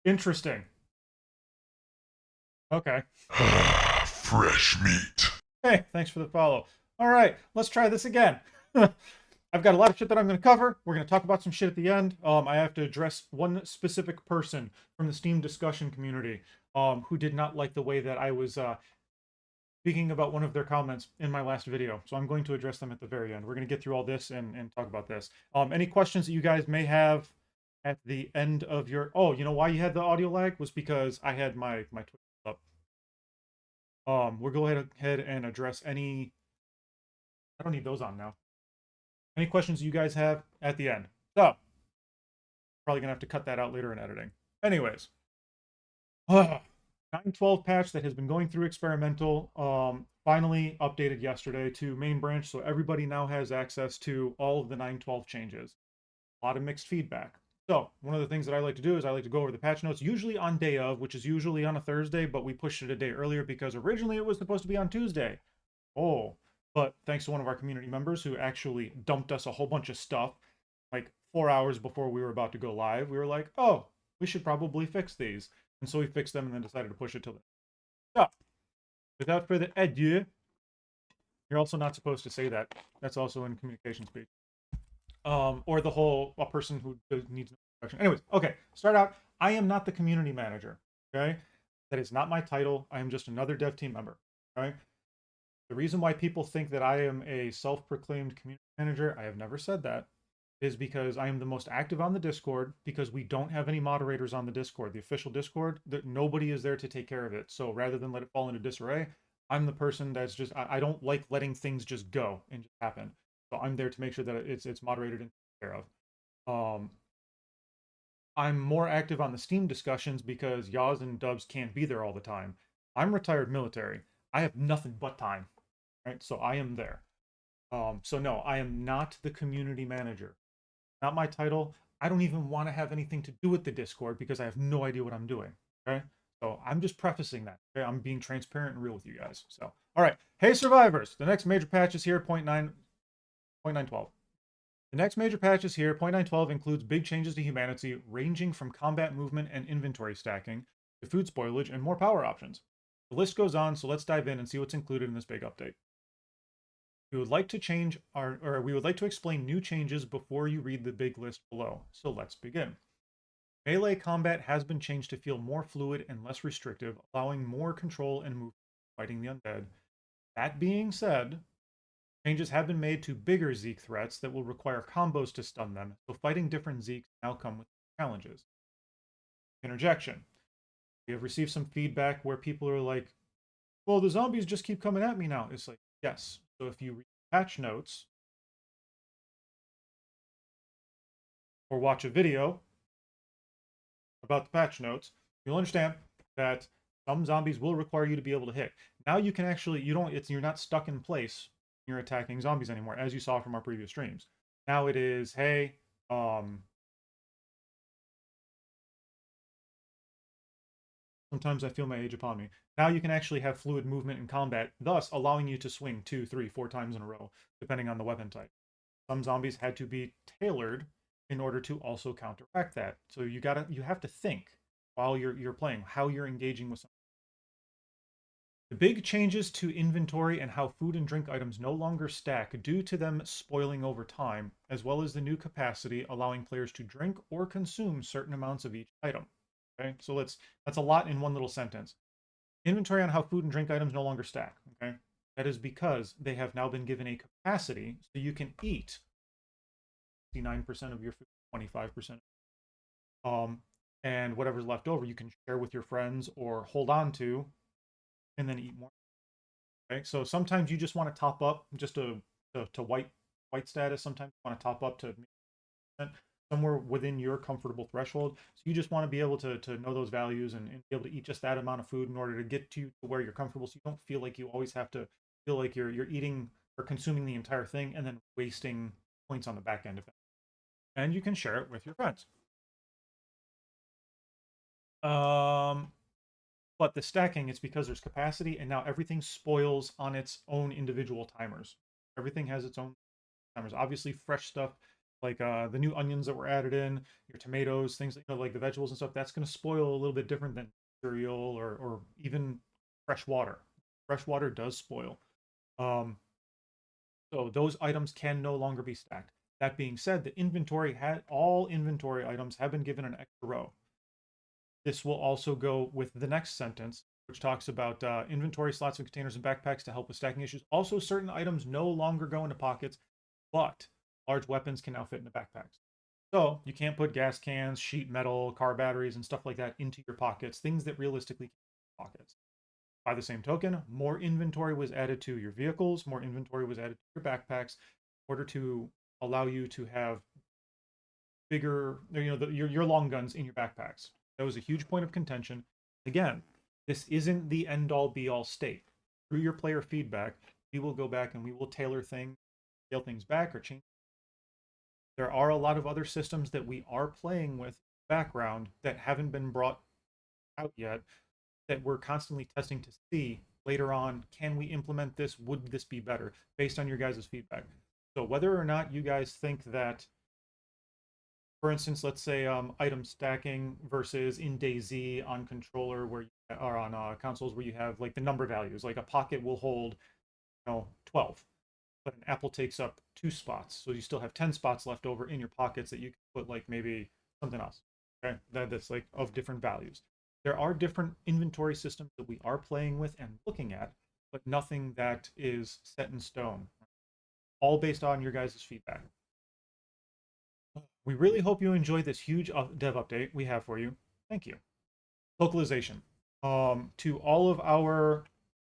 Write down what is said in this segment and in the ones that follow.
Interesting. Okay. Fresh meat. Hey, thanks for the follow. All right, let's try this again. I've got a lot of shit that I'm going to cover. We're going to talk about some shit at the end. I have to address one specific person from the Steam discussion community who did not like the way that I was speaking about one of their comments in my last video. So I'm going to address them at the very end. We're going to get through all this and talk about this. Any questions that you guys may have at the end of your... Oh, you know why you had the audio lag? Was because I had my Twitch up. We'll go ahead and address any... I don't need those on now. Any questions you guys have at the end. So, probably going to have to cut that out later in editing. Anyways, 9.12 patch that has been going through experimental, finally updated yesterday to main branch, so everybody now has access to all of the 9.12 changes. A lot of mixed feedback. So, one of the things that I like to do is I like to go over the patch notes, usually on day of, which is usually on a Thursday, but we pushed it a day earlier because originally it was supposed to be on Tuesday. Oh, but thanks to one of our community members who actually dumped us a whole bunch of stuff like 4 hours before we were about to go live, we were like, oh, we should probably fix these. And so we fixed them and then decided to push it till then. So, without further ado, you're also not supposed to say that. That's also in communication speech. Or the whole a person who needs no introduction. Anyways, okay, start out. I am not the community manager. Okay, that is not my title. I am just another dev team member. Okay, the reason why people think that I am a self-proclaimed community manager, I have never said that, is because I am the most active on the Discord because we don't have any moderators on the Discord, the official Discord, that nobody is there to take care of it. So rather than let it fall into disarray, I'm the person that's just I don't like letting things just go and just happen. So I'm there to make sure that it's moderated and taken care of. I'm more active on the Steam discussions because Yaz and Dubs can't be there all the time. I'm retired military. I have nothing but time, right? So I am there. So no, I am not the community manager. Not my title. I don't even want to have anything to do with the Discord because I have no idea what I'm doing. Okay. So I'm just prefacing that. Okay. I'm being transparent and real with you guys. So, all right. Hey, survivors. The next major patch is here, 0.912. The next major patch is here. 0.912 includes big changes to HumanitZ, ranging from combat movement and inventory stacking to food spoilage and more power options. The list goes on, so let's dive in and see what's included in this big update. We would like to we would like to explain new changes before you read the big list below. So let's begin. Melee combat has been changed to feel more fluid and less restrictive, allowing more control and movement fighting the undead. That being said, changes have been made to bigger Zeke threats that will require combos to stun them, so fighting different Zekes now come with challenges. Interjection. We have received some feedback where people are like, well, the zombies just keep coming at me now. It's like, yes. So if you read patch notes or watch a video about the patch notes, you'll understand that some zombies will require you to be able to hit. Now you can actually you're not stuck in place when you're attacking zombies anymore, as you saw from our previous streams. Now it is, hey, sometimes I feel my age upon me. Now you can actually have fluid movement in combat, thus allowing you to swing 2, 3, 4 times in a row, depending on the weapon type. Some zombies had to be tailored in order to also counteract that. So you have to think while you're playing how you're engaging with something. The big changes to inventory and how food and drink items no longer stack due to them spoiling over time, as well as the new capacity allowing players to drink or consume certain amounts of each item. Okay, so that's a lot in one little sentence. Inventory on how food and drink items no longer stack. Okay, that is because they have now been given a capacity so you can eat 69% of your food, 25%. And whatever's left over, you can share with your friends or hold on to and then eat more. Okay, so sometimes you just want to top up just to white status. Sometimes you want to top up to somewhere within your comfortable threshold. So you just want to be able to know those values and be able to eat just that amount of food in order to get to where you're comfortable. So you don't feel like you always have to feel like you're eating or consuming the entire thing and then wasting points on the back end of it. And you can share it with your friends. But the stacking, it's because there's capacity, and now everything spoils on its own individual timers. Everything has its own timers. Obviously, fresh stuff like the new onions that were added in, your tomatoes, things like the vegetables and stuff, that's going to spoil a little bit different than cereal or even fresh water. Fresh water does spoil. Um, so those items can no longer be stacked. That being said, the inventory had all inventory items have been given an extra row. This will also go with the next sentence, which talks about inventory slots and containers and backpacks to help with stacking issues. Also, certain items no longer go into pockets, but large weapons can now fit into backpacks. So you can't put gas cans, sheet metal, car batteries, and stuff like that into your pockets, things that realistically can fit in pockets. By the same token, more inventory was added to your vehicles, more inventory was added to your backpacks in order to allow you to have bigger, your long guns in your backpacks. That was a huge point of contention. Again, this isn't the end all be all state. Through your player feedback, we will go back and we will tailor things, scale things back, or change. There are a lot of other systems that we are playing with background that haven't been brought out yet that we're constantly testing to see later on, can we implement this? Would this be better based on your guys' feedback? So whether or not you guys think that, for instance, let's say item stacking versus in DayZ on controller where you are on consoles where you have like the number values, like a pocket will hold 12, but an apple takes up 2 spots, so you still have 10 spots left over in your pockets that you can put like maybe something else. Okay, that's like of different values. There are different inventory systems that we are playing with and looking at, but nothing that is set in stone. All based on your guys' feedback. We really hope you enjoy this huge dev update we have for you. Thank you. Localization. To all of our,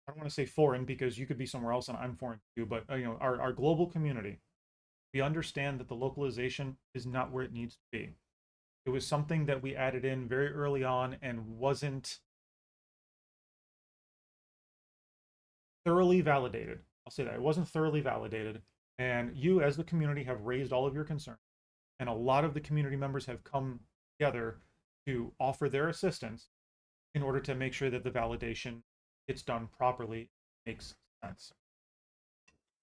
I don't want to say foreign because you could be somewhere else and I'm foreign too, but our global community, we understand that the localization is not where it needs to be. It was something that we added in very early on and wasn't thoroughly validated. I'll say that it wasn't thoroughly validated. And you, as the community, have raised all of your concerns. And a lot of the community members have come together to offer their assistance in order to make sure that the validation gets done properly, makes sense.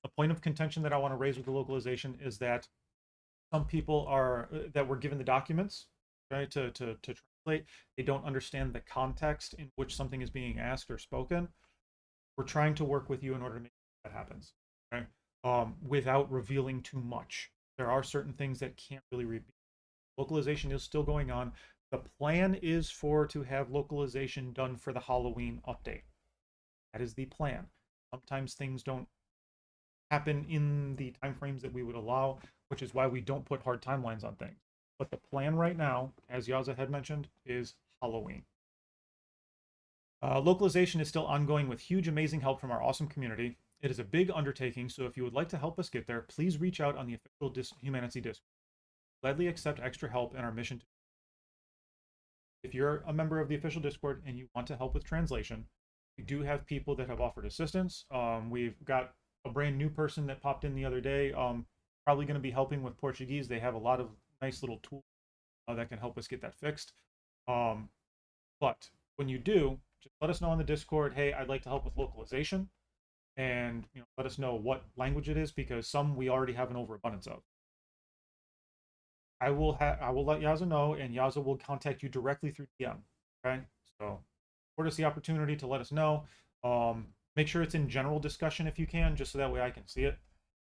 A point of contention that I want to raise with the localization is that some people are that were given the documents right to translate, they don't understand the context in which something is being asked or spoken. We're trying to work with you in order to make that happens, okay? Without revealing too much. There are certain things that can't really be. Localization is still going on. The plan is to have localization done for the Halloween update. That is the plan. Sometimes things don't happen in the timeframes that we would allow, which is why we don't put hard timelines on things. But the plan right now, as Yaza had mentioned, is Halloween. Localization is still ongoing with huge, amazing help from our awesome community. It is a big undertaking, so if you would like to help us get there, please reach out on the official HumanitZ Discord. Gladly accept extra help in our mission. If you're a member of the official Discord and you want to help with translation, we do have people that have offered assistance. We've got a brand new person that popped in the other day, probably going to be helping with Portuguese. They have a lot of nice little tools that can help us get that fixed. But when you do, just let us know on the Discord, hey, I'd like to help with localization, and let us know what language it is, because some we already have an overabundance of. I will let Yaza know, and Yaza will contact you directly through DM. Okay, so afford us the opportunity to let us know. Make sure it's in general discussion if you can, just so that way I can see it.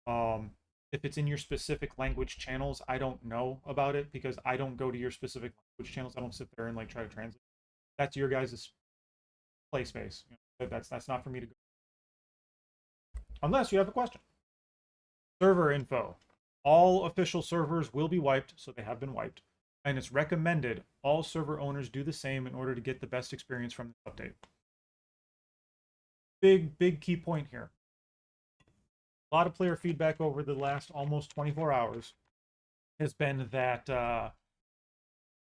If it's in your specific language channels, I don't know about it because I don't go to your specific language channels. I don't sit there and like try to translate. That's your guys' play space. That's not for me to go. Unless you have a question. Server info. All official servers will be wiped, so they have been wiped. And it's recommended all server owners do the same in order to get the best experience from this update. Big key point here. A lot of player feedback over the last almost 24 hours has been that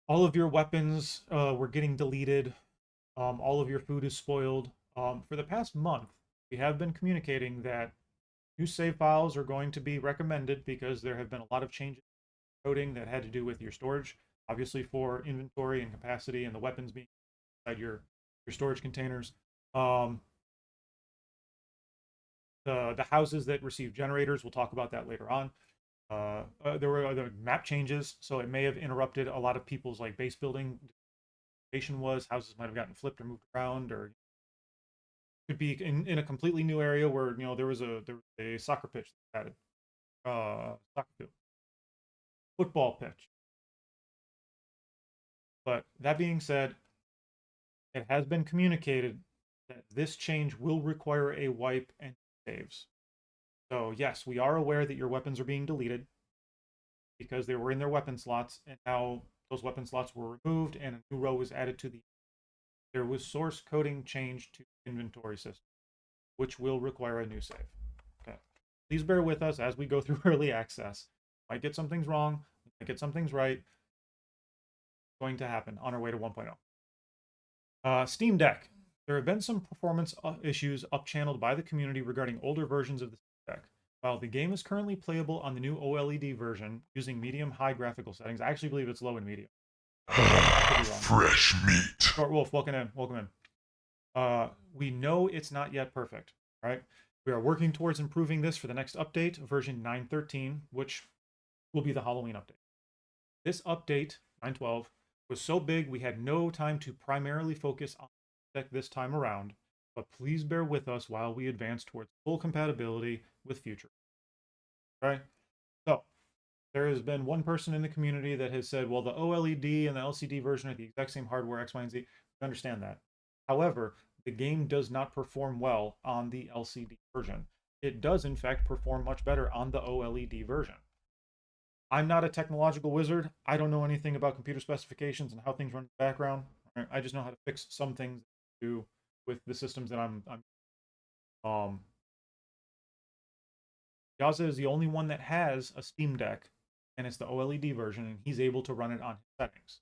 all of your weapons were getting deleted. All of your food is spoiled. For the past month, we have been communicating that new save files are going to be recommended because there have been a lot of changes in coding that had to do with your storage, obviously for inventory and capacity and the weapons being inside your storage containers. The houses that receive generators, we'll talk about that later on. There were other map changes, so it may have interrupted a lot of people's like base building. Was houses might have gotten flipped or moved around, or could be in a completely new area where there was a soccer pitch that added soccer field, football pitch. But that being said, it has been communicated that this change will require a wipe and saves. So yes, we are aware that your weapons are being deleted because they were in their weapon slots, and now those weapon slots were removed and a new row was added to the. There was source coding changed to inventory system, which will require a new save. Okay. Please bear with us as we go through early access. Might get some things wrong, might get some things right. Going to happen on our way to 1.0. Steam Deck. There have been some performance issues up-channeled by the community regarding older versions of the Steam Deck. While the game is currently playable on the new OLED version using medium-high graphical settings, I actually believe it's low and medium. I could be wrong. Fresh meat. Short Wolf, welcome in. Welcome in. We know it's not yet perfect, right? We are working towards improving this for the next update, version 9.13, which will be the Halloween update. This update, 9.12, was so big we had no time to primarily focus on tech this time around, but please bear with us while we advance towards full compatibility with future. Right? So, there has been one person in the community that has said, well, the OLED and the LCD version are the exact same hardware, X, Y, and Z. I understand that. However, the game does not perform well on the LCD version. It does, in fact, perform much better on the OLED version. I'm not a technological wizard. I don't know anything about computer specifications and how things run in the background. I just know how to fix some things to do with the systems that I'm um Yaza is the only one that has a Steam Deck, and it's the OLED version, and he's able to run it on his settings.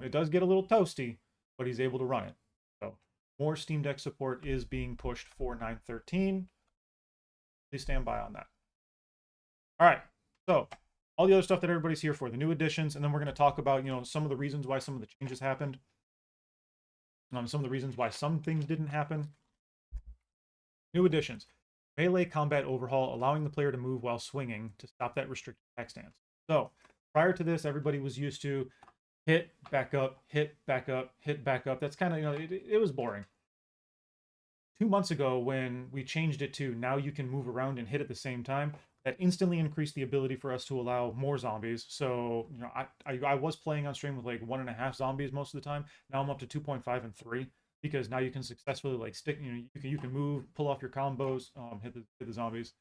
It does get a little toasty, but he's able to run it. So more Steam Deck support is being pushed for 9.13. Please stand by on that. All right, so all the other stuff that everybody's here for, the new additions, and then we're going to talk about some of the reasons why some of the changes happened, some of the reasons why some things didn't happen. New additions. Melee combat overhaul, allowing the player to move while swinging to stop that restricted attack stance. So, prior to this, everybody was used to hit, back up, hit, back up, hit, back up. That's kind of, it was boring. 2 months ago, when we changed it to now you can move around and hit at the same time, that instantly increased the ability for us to allow more zombies. So, I was playing on stream with like 1.5 zombies most of the time. Now I'm up to 2.5 and 3 because now you can successfully like stick. You can move, pull off your combos, hit the zombies.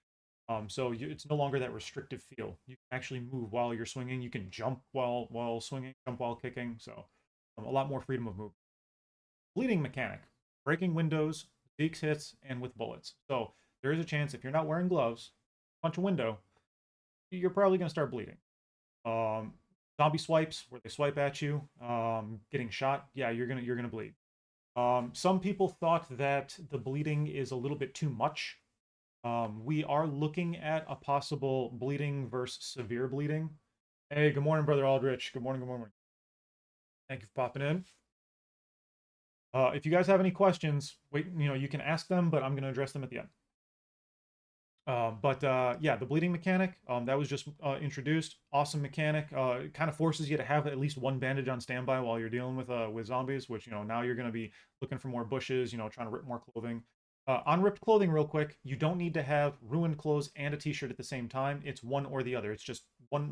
It's no longer that restrictive feel. You can actually move while you're swinging. You can jump while swinging, jump while kicking. So, a lot more freedom of movement. Bleeding mechanic, breaking windows, Zeke's hits, and with bullets. So there is a chance if you're not wearing gloves, punch a window, you're probably going to start bleeding. Um, Zombie swipes, where they swipe at you, getting shot, yeah, you're gonna bleed. Some people thought that the bleeding is a little bit too much. We are looking at a possible bleeding versus severe bleeding. Hey, good morning, brother Aldrich. Good morning. Good morning. Thank you for popping in. If you guys have any questions, wait, you can ask them, but I'm going to address them at the end. Yeah, the bleeding mechanic that was just introduced. Awesome mechanic. It kind of forces you to have at least one bandage on standby while you're dealing with zombies. Which now you're going to be looking for more bushes. Trying to rip more clothing. On ripped clothing, real quick, you don't need to have ruined clothes and a t-shirt at the same time. It's one or the other. It's just one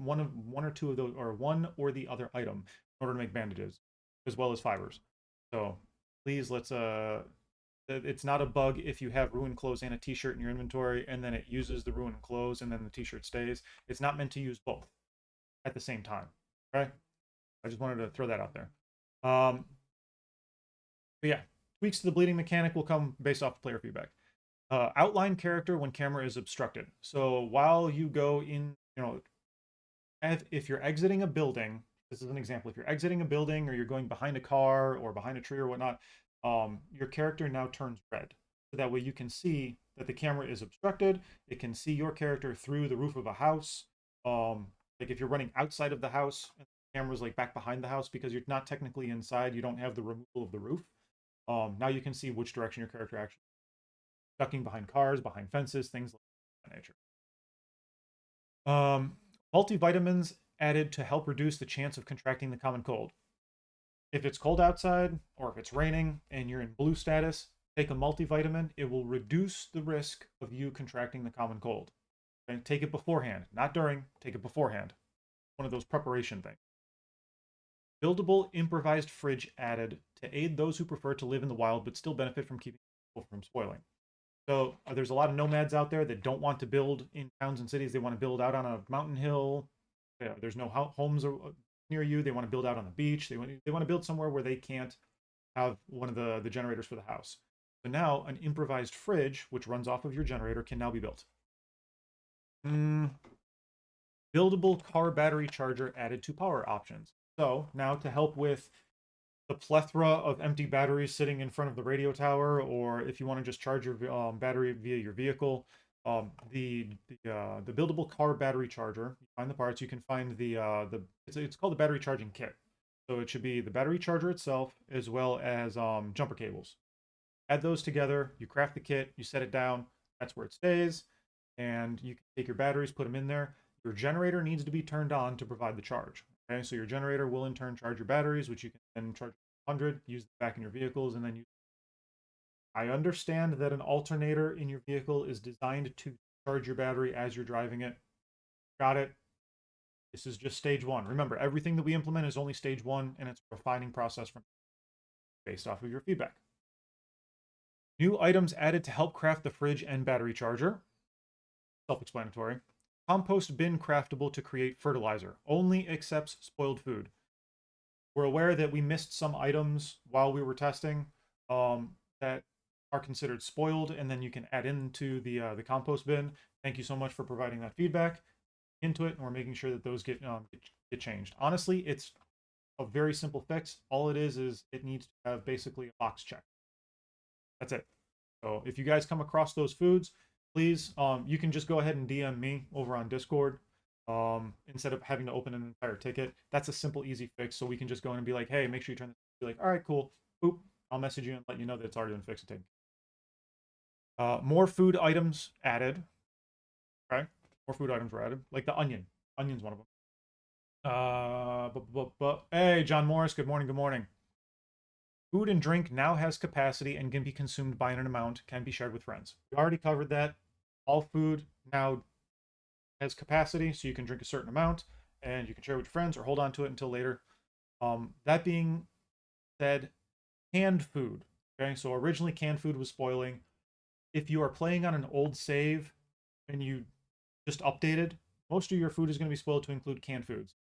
or two of those, or one or the other item in order to make bandages, as well as fibers. So please it's not a bug if you have ruined clothes and a t-shirt in your inventory and then it uses the ruined clothes and then the t-shirt stays. It's not meant to use both at the same time. Okay? I just wanted to throw that out there. But yeah, tweaks to the bleeding mechanic will come based off player feedback. Outline character when camera is obstructed. So while you go in, if you're exiting a building, this is an example. If you're exiting a building or you're going behind a car or behind a tree or whatnot, your character now turns red. So that way you can see that the camera is obstructed. It can see your character through the roof of a house. Like if you're running outside of the house and the camera's like back behind the house because you're not technically inside, you don't have the removal of the roof. Now you can see which direction your character actually ducking behind cars, behind fences, things like that nature. Multivitamins added to help reduce the chance of contracting the common cold. If it's cold outside or if it's raining and you're in blue status, take a multivitamin. It will reduce the risk of you contracting the common cold. Okay? Take it beforehand, not during, take it beforehand. One of those preparation things. Buildable improvised fridge added to aid those who prefer to live in the wild but still benefit from keeping people from spoiling. So there's a lot of nomads out there that don't want to build in towns and cities. They want to build out on a mountain hill. Yeah, there's no homes near you. They want to build out on the beach. They want to build somewhere where they can't have one of the generators for the house. So now an improvised fridge, which runs off of your generator, can now be built. Buildable car battery charger added to power options. So now to help with the plethora of empty batteries sitting in front of the radio tower, or if you want to just charge your battery via your vehicle, the buildable car battery charger. You find the parts. You can find it's called the battery charging kit. So it should be the battery charger itself as well as jumper cables. Add those together. You craft the kit. You set it down. That's where it stays, and you can take your batteries, put them in there. Your generator needs to be turned on to provide the charge. Okay, so your generator will in turn charge your batteries, which you can then charge 100, use them back in your vehicles, and then use. I understand that an alternator in your vehicle is designed to charge your battery as you're driving it. Got it. This is just stage one. Remember, everything that we implement is only stage one, and it's a refining process from based off of your feedback. New items added to help craft the fridge and battery charger. Self-explanatory. Compost bin craftable to create fertilizer. Only accepts spoiled food. We're aware that we missed some items while we were testing that are considered spoiled, and then you can add into the compost bin. Thank you so much for providing that feedback into it, and we're making sure that those get changed. Honestly, it's a very simple fix. All it is it needs to have basically a box check. That's it. So if you guys come across those foods, please, you can just go ahead and DM me over on Discord instead of having to open an entire ticket. That's a simple, easy fix. So we can just go in and be like, hey, make sure you turn this. Be like, all right, cool. Boop. I'll message you and let you know that it's already been fixed and taken. More food items added. Okay. More food items were added, like the onion. Onion's one of them. Hey, John Morris. Good morning. Good morning. Food and drink now has capacity and can be consumed by an amount, can be shared with friends. We already covered that. All food now has capacity, so you can drink a certain amount and you can share with your friends or hold on to it until later. That being said, canned food. Okay, so originally canned food was spoiling. If you are playing on an old save and you just updated, most of your food is going to be spoiled to include canned foods.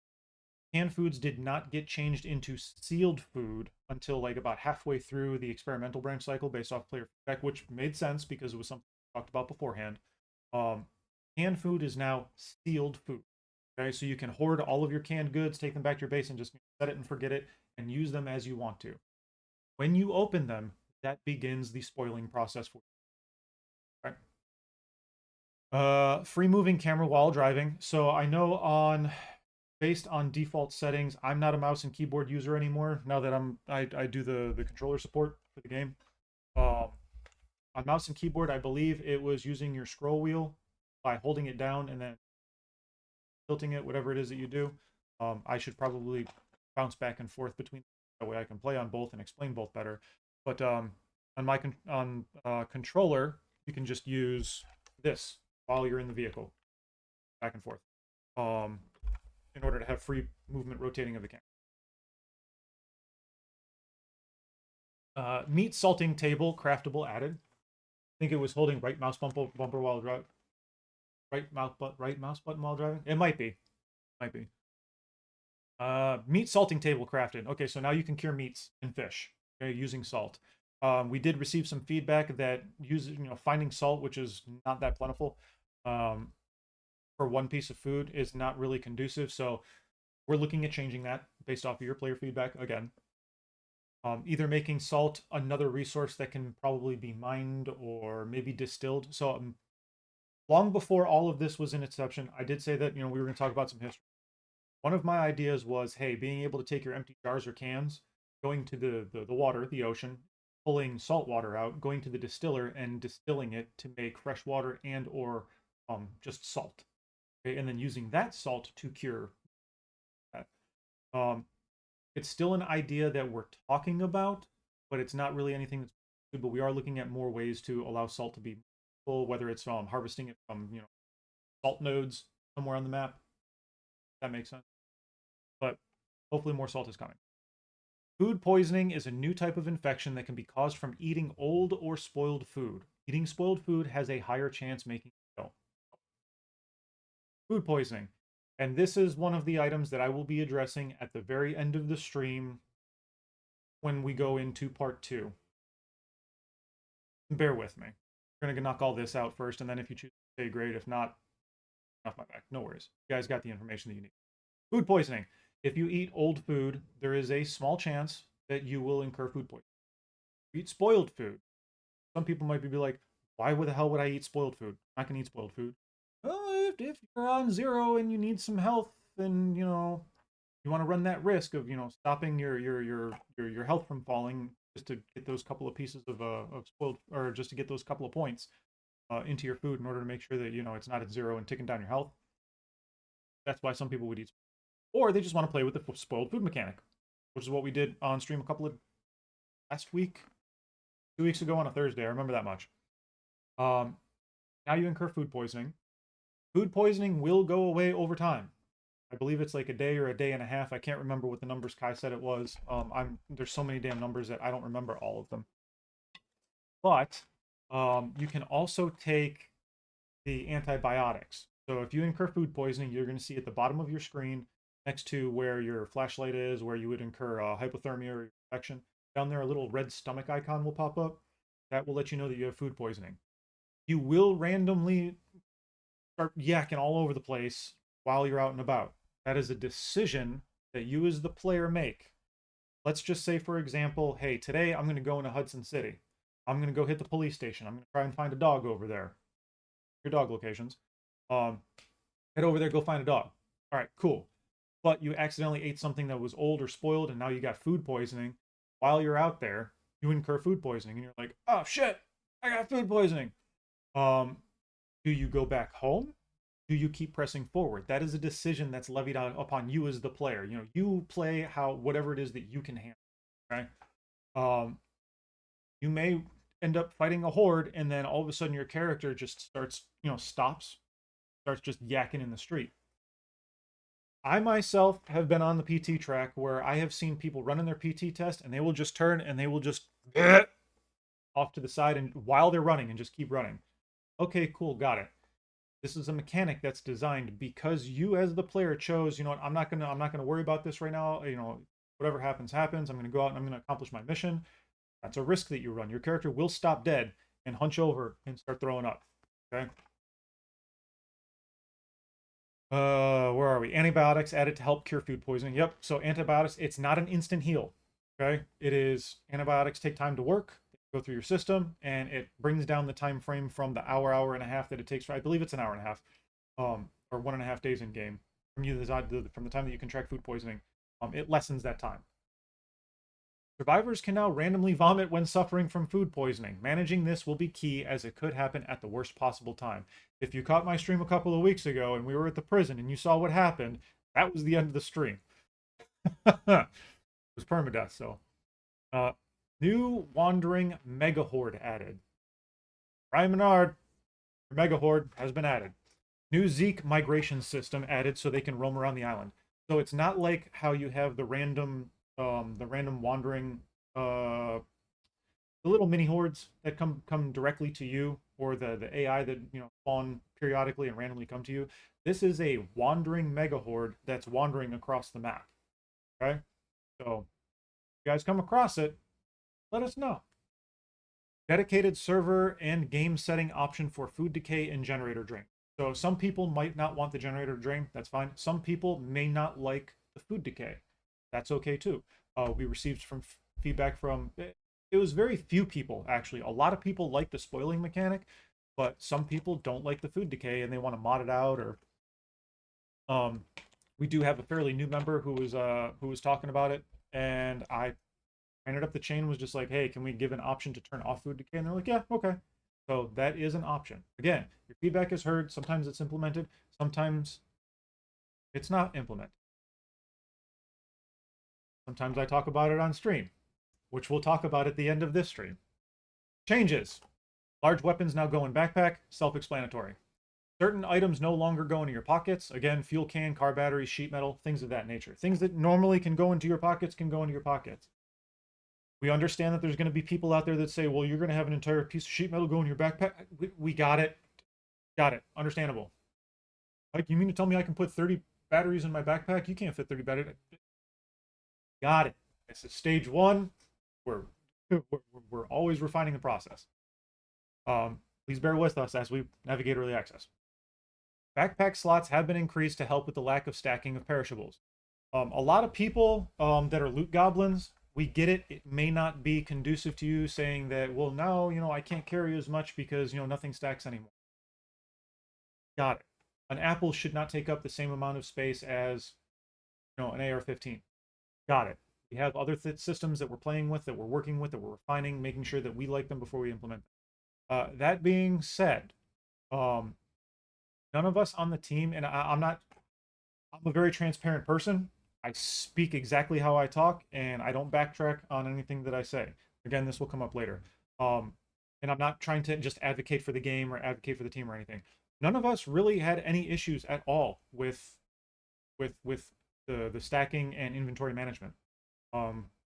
Canned foods did not get changed into sealed food until like about halfway through the experimental branch cycle based off player feedback, which made sense because it was something we talked about beforehand. Canned food is now sealed food. Okay, so you can hoard all of your canned goods, take them back to your base, and just set it and forget it, and use them as you want to. When you open them, that begins the spoiling process for you. Okay. Free moving camera while driving. So I know based on default settings, I'm not a mouse and keyboard user anymore. Now that I do the controller support for the game. On mouse and keyboard, I believe it was using your scroll wheel by holding it down and then tilting it, whatever it is that you do. I should probably bounce back and forth between that way I can play on both and explain both better. But on my controller, you can just use this while you're in the vehicle, back and forth, in order to have free movement rotating of the camera. Meat salting table craftable added. I think it was holding right mouse bumper while driving. Right mouse button while driving. It might be. Might be. Meat salting table crafted. Okay, so now you can cure meats and fish, okay, using salt. We did receive some feedback that finding salt, which is not that plentiful, for one piece of food is not really conducive. So we're looking at changing that based off of your player feedback again. Either making salt another resource that can probably be mined or maybe distilled. So long before all of this was in inception, I did say that we were going to talk about some history. One of my ideas was, hey, being able to take your empty jars or cans, going to the water, the ocean, pulling salt water out, going to the distiller and distilling it to make fresh water and or just salt. okay, and then using that salt to cure that. Um, it's still an idea that we're talking about, but it's not really anything that's good. But we are looking at more ways to allow salt to be full, whether it's harvesting it from salt nodes somewhere on the map. That makes sense. But hopefully more salt is coming. Food poisoning is a new type of infection that can be caused from eating old or spoiled food. Eating spoiled food has a higher chance making it ill. Food poisoning. And this is one of the items that I will be addressing at the very end of the stream when we go into part 2. Bear with me. We're going to knock all this out first, and then if you choose to stay, great. If not, off my back. No worries. You guys got the information that you need. Food poisoning. If you eat old food, there is a small chance that you will incur food poisoning. If you eat spoiled food. Some people might be like, why the hell would I eat spoiled food? I'm not going to eat spoiled food. Well, if you're on zero and you need some health, then, you want to run that risk of, stopping your health from falling just to get those couple of pieces of spoiled, or just to get those couple of points into your food in order to make sure that, it's not at zero and ticking down your health. That's why some people would eat. Or they just want to play with the spoiled food mechanic, which is what we did on stream a couple of last week, 2 weeks ago on a Thursday. I remember that much. Now you incur food poisoning. Food poisoning will go away over time. I believe it's like a day or a day and a half. I can't remember what the numbers Kai said it was. There's so many damn numbers that I don't remember all of them. But you can also take the antibiotics. So if you incur food poisoning, you're going to see at the bottom of your screen, next to where your flashlight is, where you would incur hypothermia or infection, down there a little red stomach icon will pop up. That will let you know that you have food poisoning. You will randomly start yakking all over the place while you're out and about. That is a decision that you as the player make. Let's just say, for example, hey, today I'm going to go into Hudson City. I'm going to go hit the police station. I'm going to try and find a dog over there. Your dog locations. Head over there, go find a dog. All right, cool. But you accidentally ate something that was old or spoiled, and now you got food poisoning. While you're out there, you incur food poisoning, and you're like, oh shit, I got food poisoning. Do you go back home? Do you keep pressing forward? That is a decision that's levied upon you as the player. You play whatever it is that you can handle. Okay. You may end up fighting a horde, and then all of a sudden your character just starts, starts just yakking in the street. I myself have been on the PT track where I have seen people running their PT test, and they will just turn and they will just off to the side, and while they're running, and just keep running. Okay, cool, got it. This is a mechanic that's designed because you as the player chose, I'm not gonna worry about this right now. Whatever happens, happens. I'm gonna go out and I'm gonna accomplish my mission. That's a risk that you run. Your character will stop dead and hunch over and start throwing up. Okay. Where are we? Antibiotics added to help cure food poisoning. Yep. So antibiotics, it's not an instant heal. Okay. It is, antibiotics take time to work, go through your system, and it brings down the time frame from the hour and a half that it takes. I believe it's an hour and a half, or 1.5 days in game from the time that you contract food poisoning. It lessens that time. Survivors can now randomly vomit when suffering from food poisoning. Managing this will be key, as it could happen at the worst possible time. If you caught my stream a couple of weeks ago and we were at the prison and you saw what happened, that was the end of the stream. It was permadeath, so. New Wandering Mega Horde added. Ryan Menard, your Mega Horde has been added. New Zeke migration system added so they can roam around the island. So it's not like how you have the random wandering, the little mini hordes that come directly to you, or the AI that spawn periodically and randomly come to you. This is a wandering mega horde that's wandering across the map. Okay, so if you guys come across it, let us know. Dedicated server and game setting option for food decay and generator drain. So some people might not want the generator drain. That's fine. Some people may not like the food decay. That's okay too. We received feedback from, it was very few people actually. A lot of people like the spoiling mechanic, but some people don't like the food decay and they want to mod it out. Or we do have a fairly new member who was talking about it, and I ended up the chain was just like, hey, can we give an option to turn off food decay? And they're like, yeah, okay. So that is an option. Again, your feedback is heard. Sometimes it's implemented. Sometimes it's not implemented. Sometimes I talk about it on stream, which we'll talk about at the end of this stream. Changes. Large weapons now go in backpack. Self-explanatory. Certain items no longer go into your pockets. Again, fuel can, car batteries, sheet metal, things of that nature. Things that normally can go into your pockets can go into your pockets. We understand that there's going to be people out there that say, well, you're going to have an entire piece of sheet metal go in your backpack. We got it. Got it. Understandable. Like, you mean to tell me I can put 30 batteries in my backpack? You can't fit 30 batteries. Got it. This is stage one. We're, we're always refining the process. Please bear with us as we navigate early access. Backpack slots have been increased to help with the lack of stacking of perishables. A lot of people that are loot goblins, we get it. It may not be conducive to you saying that, well, no, I can't carry as much because, nothing stacks anymore. Got it. An apple should not take up the same amount of space as, an AR-15. Got it. We have other systems that we're playing with, that we're working with, that we're refining, making sure that we like them before we implement them. That being said, none of us on the team, and I'm a very transparent person. I speak exactly how I talk, and I don't backtrack on anything that I say. Again, this will come up later. And I'm not trying to just advocate for the game or advocate for the team or anything. None of us really had any issues at all with the stacking and inventory management.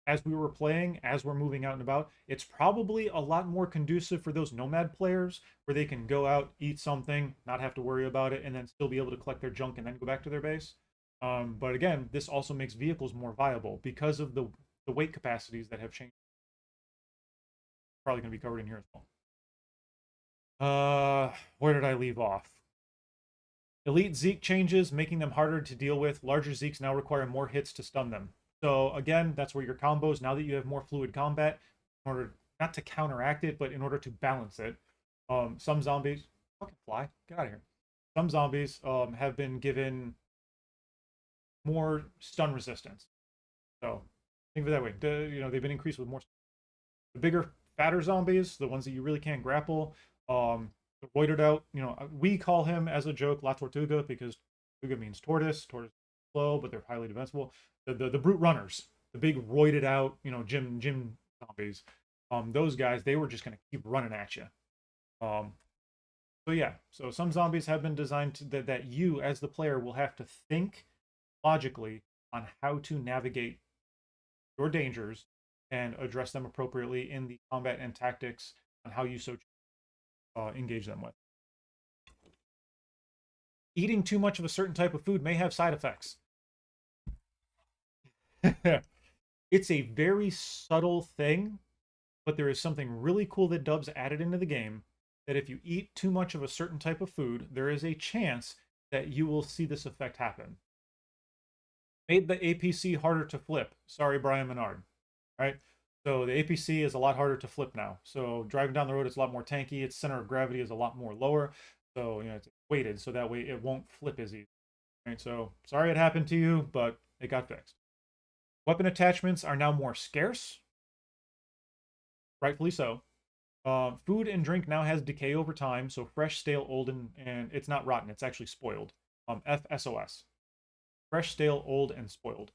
As we were playing, as we're moving out and about, it's probably a lot more conducive for those nomad players where they can go out, eat something, not have to worry about it, and then still be able to collect their junk and then go back to their base. But again, this also makes vehicles more viable because of the weight capacities that have changed. Probably going to be covered in here as well. Where did I leave off? Elite Zeke changes, making them harder to deal with. Larger Zeeks now require more hits to stun them. So again, that's where your combos, now that you have more fluid combat, in order not to counteract it, but in order to balance it, some zombies, fucking fly, get out of here. Some zombies have been given more stun resistance. So think of it that way. They've been increased with more. The bigger, fatter zombies, the ones that you really can't grapple, the roided out. We call him as a joke La Tortuga because Tortuga means tortoise. Tortoise is slow, but they're highly defensible. The brute runners, the big roided out, gym zombies. Those guys, they were just gonna keep running at you. So yeah, so some zombies have been designed that you as the player will have to think logically on how to navigate your dangers and address them appropriately in the combat and tactics on how you so engage them with. Eating too much of a certain type of food may have side effects. It's a very subtle thing, but there is something really cool that Dubs added into the game that if you eat too much of a certain type of food, there is a chance that you will see this effect happen. Made the APC harder to flip. Sorry, Brian Menard. Right? So the APC is a lot harder to flip now. So driving down the road, it's a lot more tanky. Its center of gravity is a lot more lower. So it's weighted, so that way it won't flip as easy. Right? So sorry it happened to you, but it got fixed. Weapon attachments are now more scarce. Rightfully so. Food and drink now has decay over time, so fresh, stale, old, and it's not rotten. It's actually spoiled. FSOS. Fresh, stale, old, and spoiled.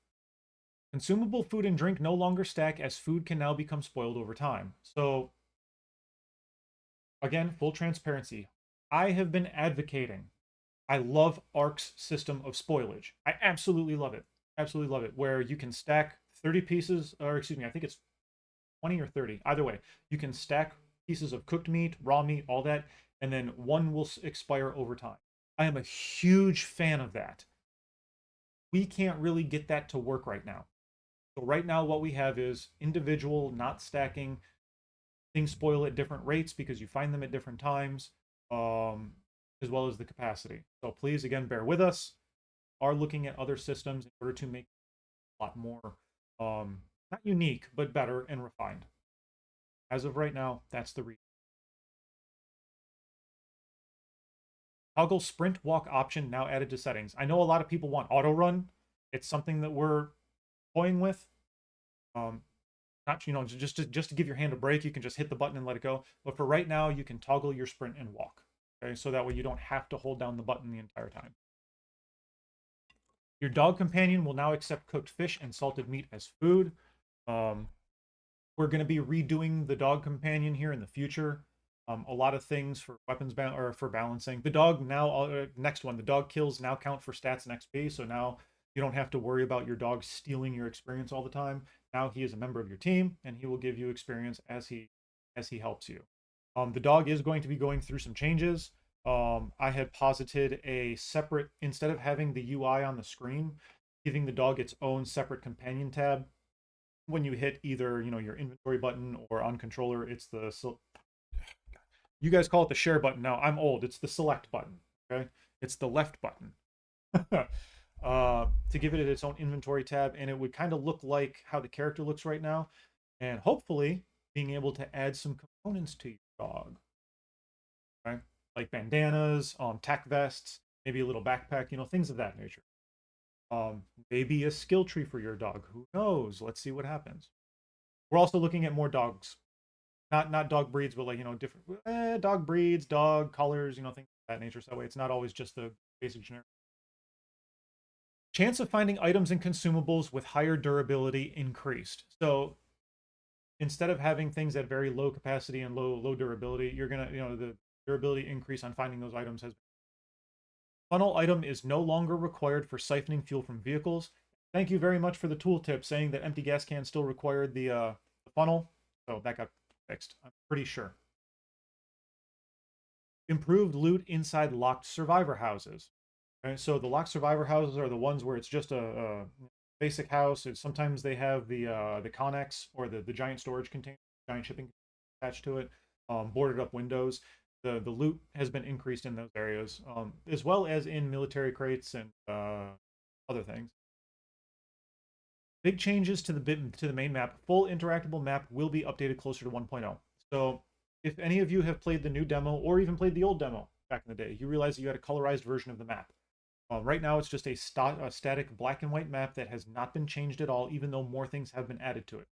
Consumable food and drink no longer stack as food can now become spoiled over time. So, again, full transparency. I have been advocating. I love ARC's system of spoilage. I absolutely love it. Absolutely love it. Where you can stack 30 pieces, or excuse me, I think it's 20 or 30. Either way, you can stack pieces of cooked meat, raw meat, all that, and then one will expire over time. I am a huge fan of that. We can't really get that to work right now. So right now what we have is individual, not stacking. Things spoil at different rates because you find them at different times, as well as the capacity. So please, again, bear with us. Are looking at other systems in order to make a lot more, not unique, but better and refined. As of right now, that's the reason. Toggle sprint walk option now added to settings. I know a lot of people want auto run. It's something that we're toying with. Not not, you know, just to give your hand a break, you can just hit the button and let it go. But for right now, you can toggle your sprint and walk. Okay, so that way you don't have to hold down the button the entire time. Your dog companion will now accept cooked fish and salted meat as food. Um, we're going to be redoing the dog companion here in the future. A lot of things for weapons or for balancing. The dog now, next one, the dog kills now count for stats and XP. So now you don't have to worry about your dog stealing your experience all the time. Now he is a member of your team, and he will give you experience as he helps you. The dog is going to be going through some changes. I had posited a separate, instead of having the UI on the screen, giving the dog its own separate companion tab. When you hit either, you know, your inventory button or on controller, it's the, you guys call it the share button. Now I'm old. It's the select button. Okay, it's the left button. To give it its own inventory tab, and it would kind of look like how the character looks right now, and hopefully being able to add some components to your dog. Right, like bandanas, tack vests, maybe a little backpack, you know, things of that nature. Maybe a skill tree for your dog. Who knows? Let's see what happens. We're also looking at more dogs, not dog breeds, but like, you know, different dog breeds, dog colors, you know, things of that nature. So that way it's not always just the basic generic. Chance of finding items and consumables with higher durability increased. So instead of having things at very low capacity and low durability, you're gonna, you know, the durability increase on finding those items has. Funnel item is no longer required for siphoning fuel from vehicles. Thank you very much for the tooltip saying that empty gas cans still required the funnel. So that got fixed, I'm pretty sure. Improved loot inside locked survivor houses. Okay, so the locked survivor houses are the ones where it's just a basic house. Sometimes they have the Connex or the giant storage container, giant shipping attached to it, boarded up windows. The loot has been increased in those areas, as well as in military crates and other things. Big changes to the main map. Full interactable map will be updated closer to 1.0. So if any of you have played the new demo or even played the old demo back in the day, you realize that you had a colorized version of the map. Right now, it's just a static black and white map that has not been changed at all, even though more things have been added to it.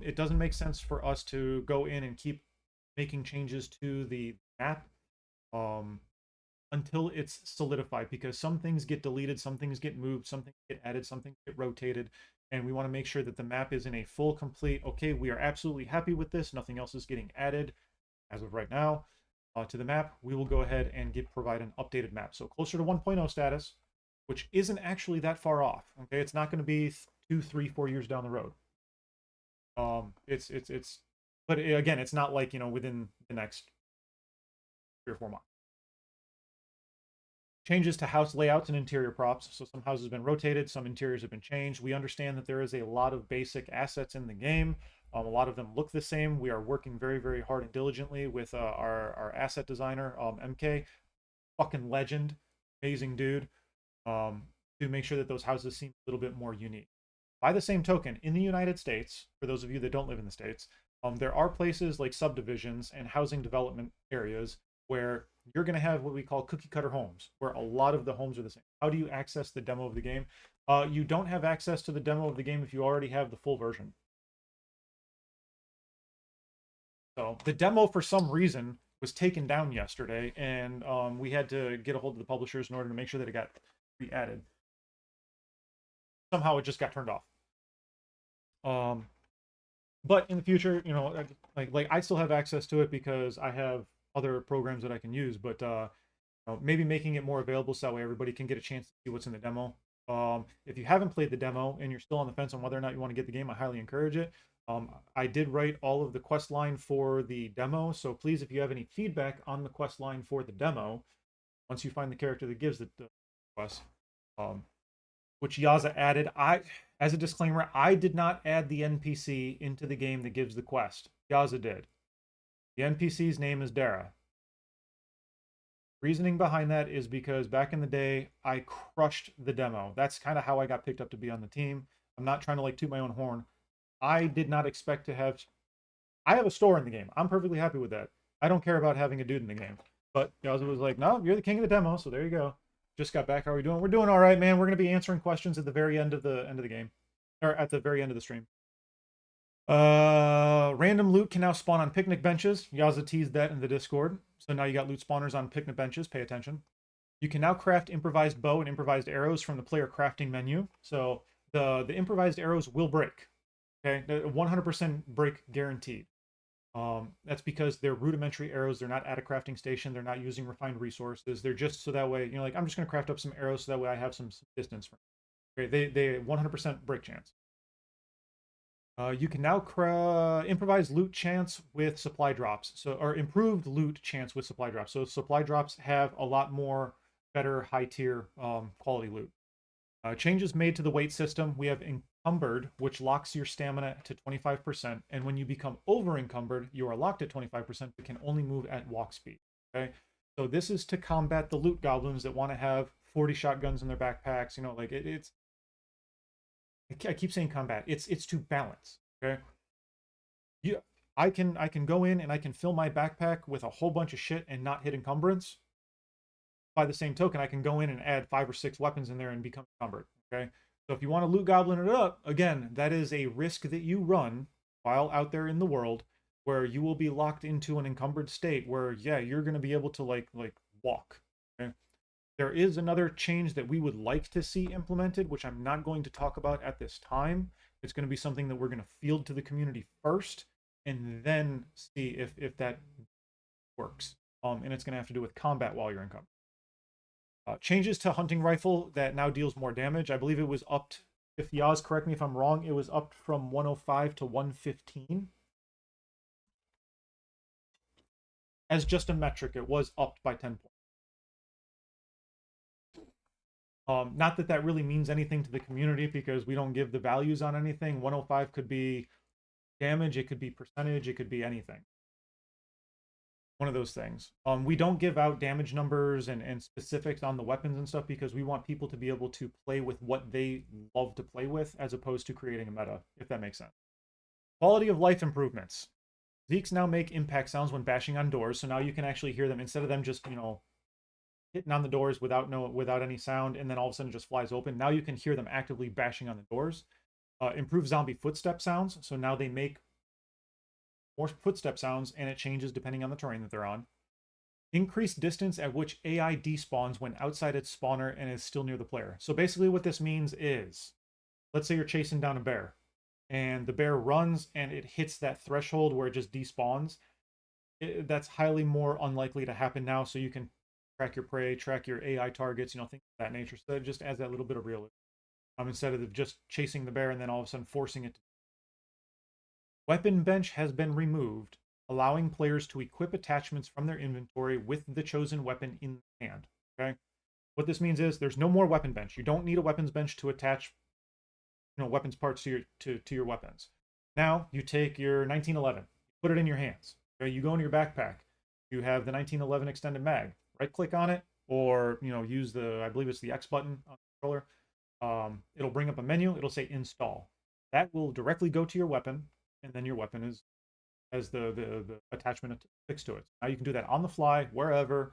It doesn't make sense for us to go in and keep making changes to the map until it's solidified, because some things get deleted, some things get moved, some things get added, some things get rotated, and we want to make sure that the map is in a full, complete, okay, we are absolutely happy with this, nothing else is getting added as of right now to the map. We will go ahead and provide an updated map. So closer to 1.0 status, which isn't actually that far off. Okay, it's not going to be 2, 3, 4 years down the road. But again, it's not like, you know, within the next 3 or 4 months. Changes to house layouts and interior props. So some houses have been rotated, some interiors have been changed. We understand that there is a lot of basic assets in the game. A lot of them look the same. We are working very, very hard and diligently with our asset designer, MK, fucking legend, amazing dude, to make sure that those houses seem a little bit more unique. By the same token, in the United States, for those of you that don't live in the States, there are places like subdivisions and housing development areas where you're going to have what we call cookie cutter homes, where a lot of the homes are the same. How do you access the demo of the game? You don't have access to the demo of the game if you already have the full version. So the demo, for some reason, was taken down yesterday, and we had to get a hold of the publishers in order to make sure that it got re-added. Somehow it just got turned off. But in the future, you know, like I still have access to it because I have other programs that I can use. But maybe making it more available so that way everybody can get a chance to see what's in the demo. If you haven't played the demo and you're still on the fence on whether or not you want to get the game, I highly encourage it. I did write all of the quest line for the demo, so please, if you have any feedback on the quest line for the demo, once you find the character that gives the quest, which Yaza added, as a disclaimer, I did not add the NPC into the game that gives the quest. Yaza did. The NPC's name is Dara. Reasoning behind that is because back in the day, I crushed the demo. That's kind of how I got picked up to be on the team. I'm not trying to like toot my own horn. I did not expect to have. I have a store in the game. I'm perfectly happy with that. I don't care about having a dude in the game. But Yaza was like, no, you're the king of the demo, so there you go. Just got back. How are we doing? We're doing all right, man. We're going to be answering questions at the very end of the game, or at the very end of the stream. Random loot can now spawn on picnic benches. Yaza teased that in the Discord. So now you got loot spawners on picnic benches. Pay attention. You can now craft improvised bow and improvised arrows from the player crafting menu. So the improvised arrows will break. Okay, 100% break guaranteed. That's because they're rudimentary arrows. They're not at a crafting station. They're not using refined resources. They're just so that way, like, I'm just going to craft up some arrows so that way I have some distance from. Okay, they 100% break chance. You can now improvise loot chance with supply drops. So, or improved loot chance with supply drops. So supply drops have a lot more better high tier quality loot. Changes made to the weight system. We have encumbered, which locks your stamina to 25%. And when you become over encumbered, you are locked at 25%, but can only move at walk speed. Okay. So this is to combat the loot goblins that want to have 40 shotguns in their backpacks. Like it's I keep saying combat. It's to balance. Okay. You I can go in and I can fill my backpack with a whole bunch of shit and not hit encumbrance. By the same token, I can go in and add 5 or 6 weapons in there and become encumbered. Okay. So if you want to loot goblin it up, again, that is a risk that you run while out there in the world where you will be locked into an encumbered state where, yeah, you're gonna be able to like walk. Okay. There is another change that we would like to see implemented, which I'm not going to talk about at this time. It's going to be something that we're going to field to the community first, and then see if that works. And it's going to have to do with combat while you're in combat. Changes to hunting rifle that now deals more damage. I believe it was upped. If Yaz, correct me if I'm wrong, it was upped from 105 to 115. As just a metric, it was upped by 10 points. Not that that really means anything to the community because we don't give the values on anything. 105 could be damage, it could be percentage, it could be anything. One of those things. We don't give out damage numbers and specifics on the weapons and stuff because we want people to be able to play with what they love to play with as opposed to creating a meta, if that makes sense. Quality of life improvements. Zeeks now make impact sounds when bashing on doors, so now you can actually hear them instead of them just, hitting on the doors without any sound and then all of a sudden it just flies open. Now you can hear them actively bashing on the doors. Improve zombie footstep sounds, so now they make more footstep sounds and it changes depending on the terrain that they're on. Increased distance at which AI despawns when outside its spawner and is still near the player. So basically what this means is, let's say you're chasing down a bear and the bear runs and it hits that threshold where it just despawns. That's highly more unlikely to happen now, so you can track your prey, track your AI targets, things of that nature. So it just adds that little bit of realism. Instead of just chasing the bear and then all of a sudden forcing it. Weapon bench has been removed, allowing players to equip attachments from their inventory with the chosen weapon in hand. Okay. What this means is there's no more weapon bench. You don't need a weapons bench to attach, weapons parts to your weapons. Now you take your 1911, put it in your hands. Okay? You go into your backpack. You have the 1911 extended mag. Right click on it, or use I believe it's the X button on the controller. It'll bring up a menu. It'll say install. That will directly go to your weapon, and then your weapon has the attachment fixed to it. Now you can do that on the fly wherever.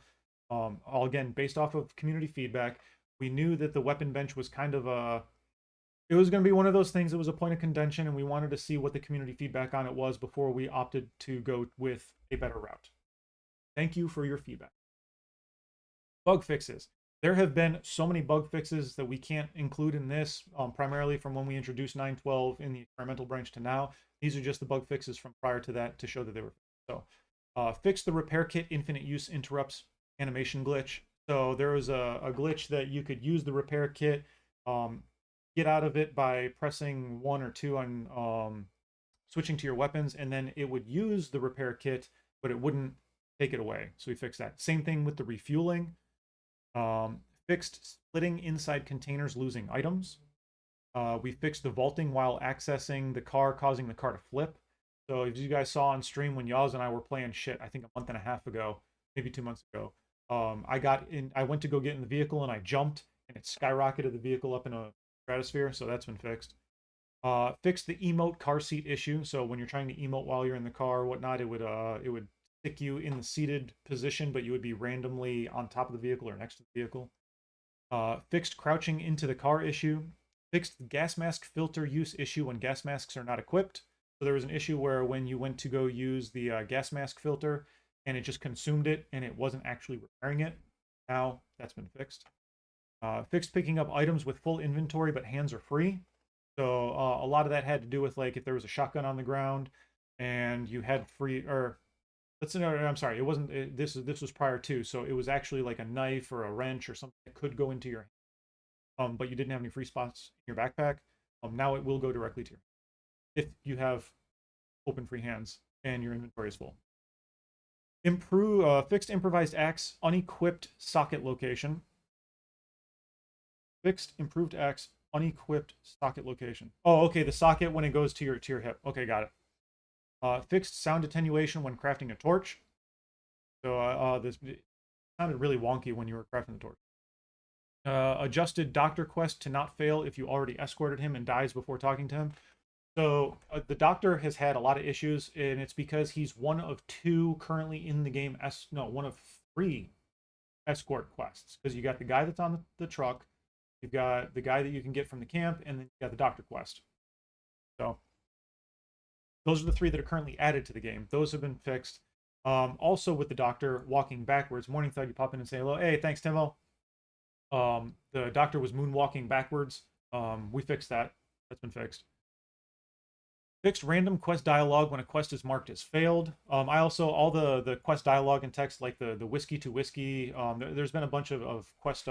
All again based off of community feedback. We knew that the weapon bench was kind of it was going to be one of those things that was a point of contention, and we wanted to see what the community feedback on it was before we opted to go with a better route. Thank you for your feedback. Bug fixes. There have been so many bug fixes that we can't include in this, primarily from when we introduced 9.12 in the experimental branch to now. These are just the bug fixes from prior to that to show that they were fixed. So, fix the repair kit infinite use interrupts animation glitch. So there was a glitch that you could use the repair kit, get out of it by pressing 1 or 2 on switching to your weapons, and then it would use the repair kit, but it wouldn't take it away. So we fixed that. Same thing with the refueling. Fixed splitting inside containers, losing items. We fixed the vaulting while accessing the car, causing the car to flip. So if you guys saw on stream when Yaz and I were playing shit, I think a month and a half ago, maybe 2 months ago, I went to go get in the vehicle and I jumped and it skyrocketed the vehicle up in a stratosphere. So that's been fixed. Fixed the emote car seat issue. So when you're trying to emote while you're in the car or whatnot, it would stick you in the seated position, but you would be randomly on top of the vehicle or next to the vehicle. Fixed crouching into the car issue. Fixed gas mask filter use issue when gas masks are not equipped. So there was an issue where when you went to go use the gas mask filter and it just consumed it and it wasn't actually repairing it. Now that's been fixed. Fixed picking up items with full inventory but hands are free. So a lot of that had to do with like if there was a shotgun on the ground and you had free or let's no, I'm sorry, it wasn't this was prior to, so it was actually like a knife or a wrench or something that could go into your but you didn't have any free spots in your backpack. Now it will go directly to you if you have open free hands and your inventory is full. Improve fixed improvised axe unequipped socket location. Fixed improved axe unequipped socket location. Oh, okay, the socket when it goes to your hip. Okay, got it. Fixed sound attenuation when crafting a torch. So this sounded really wonky when you were crafting the torch. Adjusted doctor quest to not fail if you already escorted him and dies before talking to him. So the doctor has had a lot of issues, and it's because he's one of two currently in the game. One of three escort quests. Because you got the guy that's on the truck, you've got the guy that you can get from the camp, and then you got the doctor quest. So those are the three that are currently added to the game. Those have been fixed. Also with the doctor walking backwards, Morning Thug, you pop in and say hello. Hey, thanks, Timo. The doctor was moonwalking backwards. We fixed that. That's been fixed. Fixed random quest dialogue when a quest is marked as failed. I also all the quest dialogue and text like the whiskey to whiskey. There's been a bunch of quest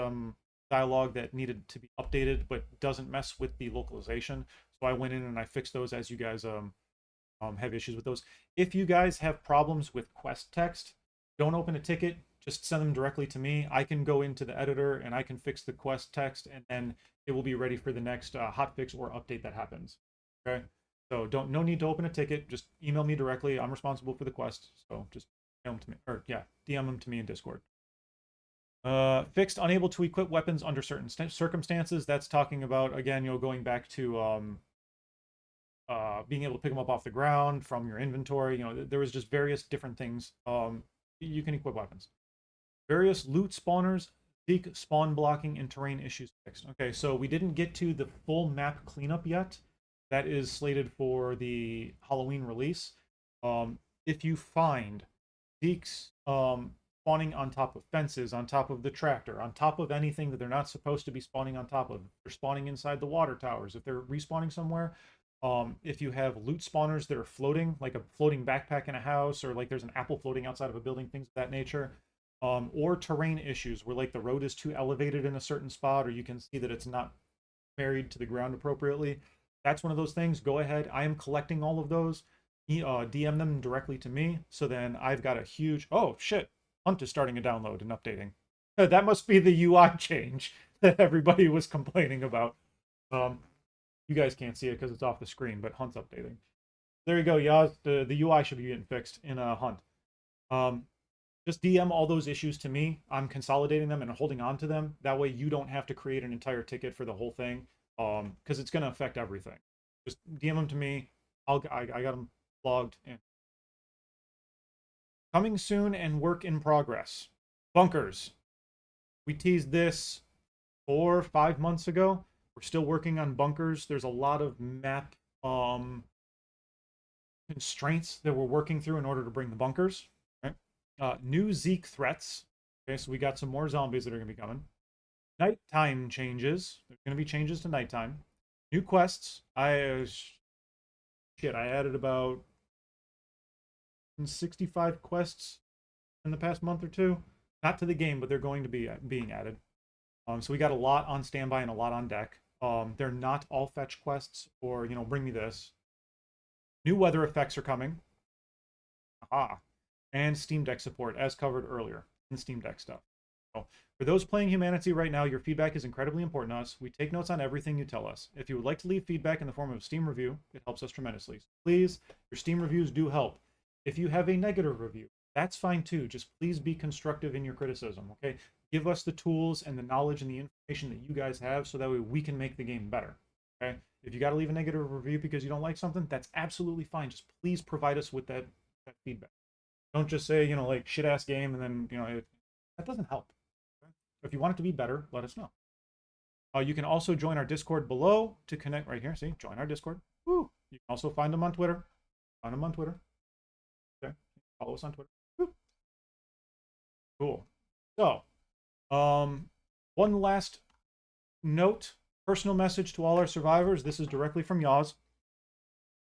dialogue that needed to be updated, but doesn't mess with the localization. So I went in and I fixed those as you guys have issues with those. If you guys have problems with quest text, don't open a ticket. Just send them directly to me. I can go into the editor and I can fix the quest text, and then it will be ready for the next hotfix or update that happens. Okay, so no need to open a ticket. Just email me directly. I'm responsible for the quest, so just email them to me, or yeah, DM them to me in Discord. Fixed unable to equip weapons under certain circumstances. That's talking about again, going back to being able to pick them up off the ground from your inventory. There was just various different things. You can equip weapons. Various loot spawners, Zeke spawn blocking, and terrain issues fixed. Okay, so we didn't get to the full map cleanup yet. That is slated for the Halloween release. If you find Zeke's spawning on top of fences, on top of the tractor, on top of anything that they're not supposed to be spawning on top of, they're spawning inside the water towers, if they're respawning somewhere, if you have loot spawners that are floating, like a floating backpack in a house, or like there's an apple floating outside of a building, things of that nature, or terrain issues where like the road is too elevated in a certain spot, or you can see that it's not married to the ground appropriately. That's one of those things. Go ahead. I am collecting all of those. DM them directly to me. So then I've got a huge. Oh shit! Hunt is starting a download and updating. That must be the UI change that everybody was complaining about. You guys can't see it because it's off the screen, but Hunt's updating. There you go, Yaz. The UI should be getting fixed in Hunt. Just DM all those issues to me. I'm consolidating them and holding on to them. That way you don't have to create an entire ticket for the whole thing, because it's going to affect everything. Just DM them to me. I got them logged in. Coming soon and work in progress. Bunkers. We teased this 4 or 5 months ago. We're still working on bunkers. There's a lot of map constraints that we're working through in order to bring the bunkers. New Zeke threats. Okay, so we got some more zombies that are going to be coming. Nighttime changes. There's going to be changes to nighttime. New quests. I added about 65 quests in the past month or two. Not to the game, but they're going to be being added. So we got a lot on standby and a lot on deck. They're not all fetch quests or, bring me this. New weather effects are coming. Aha. And Steam Deck support, as covered earlier in Steam Deck stuff. So for those playing HumanitZ right now, your feedback is incredibly important to us. We take notes on everything you tell us. If you would like to leave feedback in the form of a Steam review, it helps us tremendously. So please, your Steam reviews do help. If you have a negative review, that's fine too. Just please be constructive in your criticism, okay? Give us the tools and the knowledge and the information that you guys have so that way we can make the game better, okay? If you got to leave a negative review because you don't like something, that's absolutely fine. Just please provide us with that feedback. Don't just say, like shit ass game and then, that doesn't help. Okay? If you want it to be better, let us know. You can also join our Discord below to connect right here. See, join our Discord. Woo! You can also find them on Twitter. Find them on Twitter. Okay. Follow us on Twitter. Woo. Cool. So, one last note, personal message to all our survivors. This is directly from Yaws.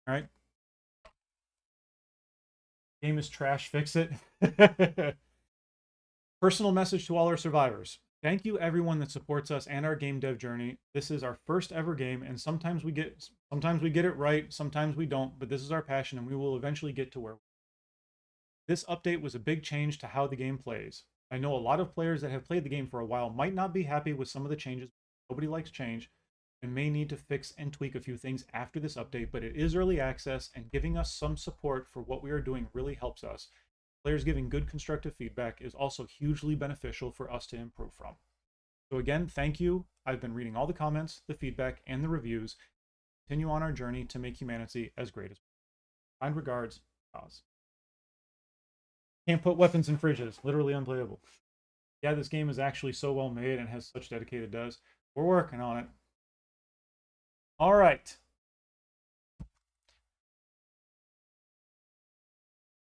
All right. Game is trash. Fix it. Personal message to all our survivors. Thank you everyone that supports us and our game dev journey. This is our first ever game, and sometimes we get it right, sometimes we don't, but this is our passion and we will eventually get to where. This update was a big change to how the game plays. I know a lot of players that have played the game for a while might not be happy with some of the changes. Nobody likes change and may need to fix and tweak a few things after this update, but it is early access and giving us some support for what we are doing really helps us. Players giving good constructive feedback is also hugely beneficial for us to improve from. So again, thank you. I've been reading all the comments, the feedback, and the reviews. Continue on our journey to make HumanitZ as great as possible. Kind regards, Oz. Can't put weapons in fridges. Literally unplayable. Yeah, this game is actually so well made and has such dedicated devs. We're working on it. All right.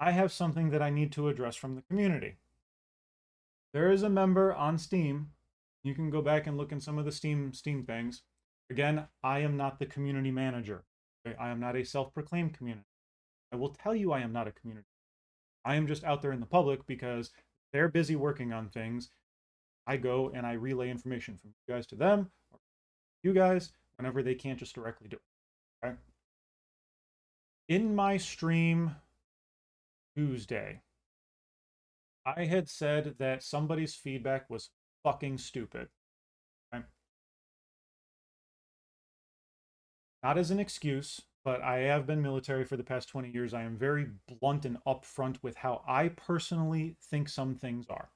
I have something that I need to address from the community. There is a member on Steam. You can go back and look in some of the Steam things. Again, I am not the community manager. Okay? I am not a self-proclaimed community. I will tell you I am not a community. I am just out there in the public because they're busy working on things. I go and I relay information from you guys to them, or you guys, whenever they can't just directly do it. Okay? In my stream Tuesday, I had said that somebody's feedback was fucking stupid. Okay? Not as an excuse, but I have been military for the past 20 years. I am very blunt and upfront with how I personally think some things are.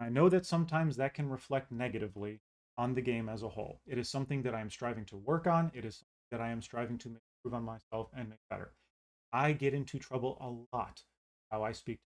I know that sometimes that can reflect negatively on the game as a whole. It is something that I am striving to work on. It is something that I am striving to improve on myself and make better. I get into trouble a lot how I speak.